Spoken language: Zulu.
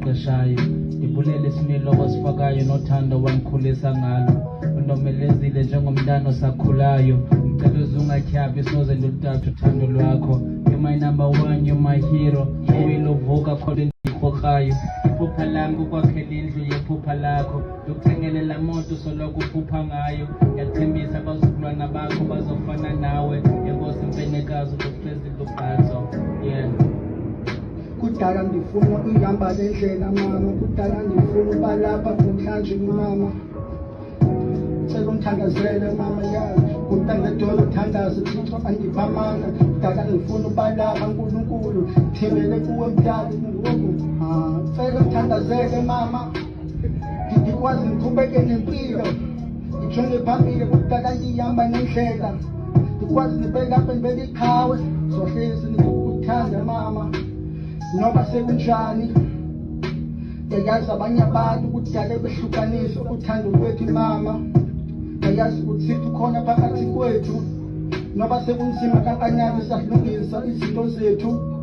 oluqeqeshayo. Ngibulele isimilo wasifakayo nothando wangikhulisa ngalo. Unomelezile njengomntana osakhulayo. Ngicela uzungatyabi soze ndiluthathe uthando lwakho. You're my number one, you're my hero. Uyilovuka khona endiyikrokrayo. Iphupha lam kukwakhela indlu yephupha lakho. Ndikuthengele laa moto soloko uphupha ngayo. Ndiyathembisa abazukulwana bakho bazofana nawe. Enkosi mfenekazi ukucezile ubhatso. Yeah. Kudala ndifuna uyihamba le ndlela mama, kudala ndifuna uba lapha namhlanje mama. Cela ungithandazele mama yazi, kudala ngedolo uthandaze Thixo andipha amandla. Kudala ngifuna uba lapha Nkulunkulu, thembele kuwe mdali ngoku. Cela ungithandazele mama, ngikwazi ngiqhubeke nempilo, ngijonge phambili. Kudala ngihamba nendlela, ngikwazi nibe lapha ngibeke iqhawe. Sohlezi ngikuthanda mama noba sekunjani. Yayazi abanye abantu kudala behlukanisa uthando lwethu mama. Yayazi ukuthi ukhona phakathi kwethu noba sekunzima kangakanani siyahlungisa izinto zethu.